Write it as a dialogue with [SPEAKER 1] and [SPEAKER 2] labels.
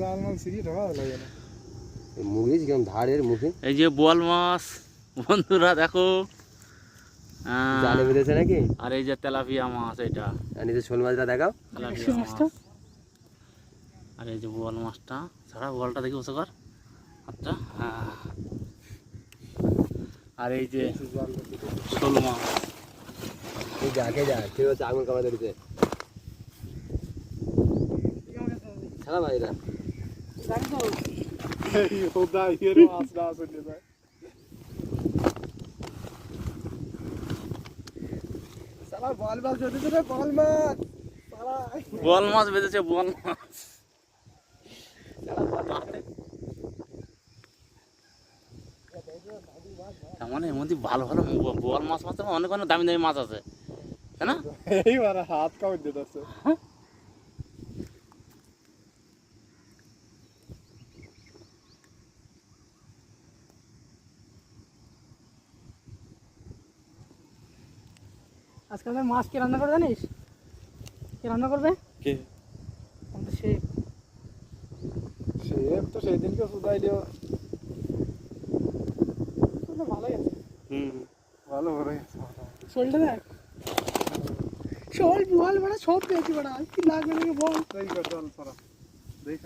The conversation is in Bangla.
[SPEAKER 1] জাল মাল সিরি ঢোকা লাগে না
[SPEAKER 2] মুখে কেমন ধারের মুখে।
[SPEAKER 3] এই যে বোয়াল মাছ বন্ধুরা দেখো,
[SPEAKER 2] জালে বেঁধেছে নাকি?
[SPEAKER 3] আর এই যে তেলাপিয়া মাছ, এটা
[SPEAKER 2] আর নিজে শোল মাছটা দেখাও।
[SPEAKER 3] তেলাপিয়া মাছ, আর এই যে বোয়াল মাছটা ছাড়া, বোয়ালটা দেখি বসে কর আচ্ছা। হ্যাঁ, আর এই যে শোল মাছ।
[SPEAKER 2] তুই যাকে যা কেউ হচ্ছে আগুন কামাতে দিতে ছাড়া ভাই এটা
[SPEAKER 3] বোয়াল মাছ বেঁধেছে, বোয়াল মাছ। মানে এর মধ্যে ভালো ভালো বোয়াল মাছ মাছ অনেক অনেক দামি দামি মাছ আছে, তাই না?
[SPEAKER 1] এইবার হাত কামড় দিতেছে।
[SPEAKER 4] আজকে আমাদের মাছ কে রান্না করে জানিস? কে রান্না করবে?
[SPEAKER 3] কে?
[SPEAKER 4] আমাদের শেফ।
[SPEAKER 1] শেফ তো সেই দিনকে শুধাই দিও।
[SPEAKER 4] ভালোই আছে।
[SPEAKER 1] ভালো করে
[SPEAKER 4] শোলটা দেখ, শোল বোয়াল বড়া সব পেয়েছি বড়া, কি লাগবে নাকি বল?
[SPEAKER 1] এই কথা বল পড়া দেখ।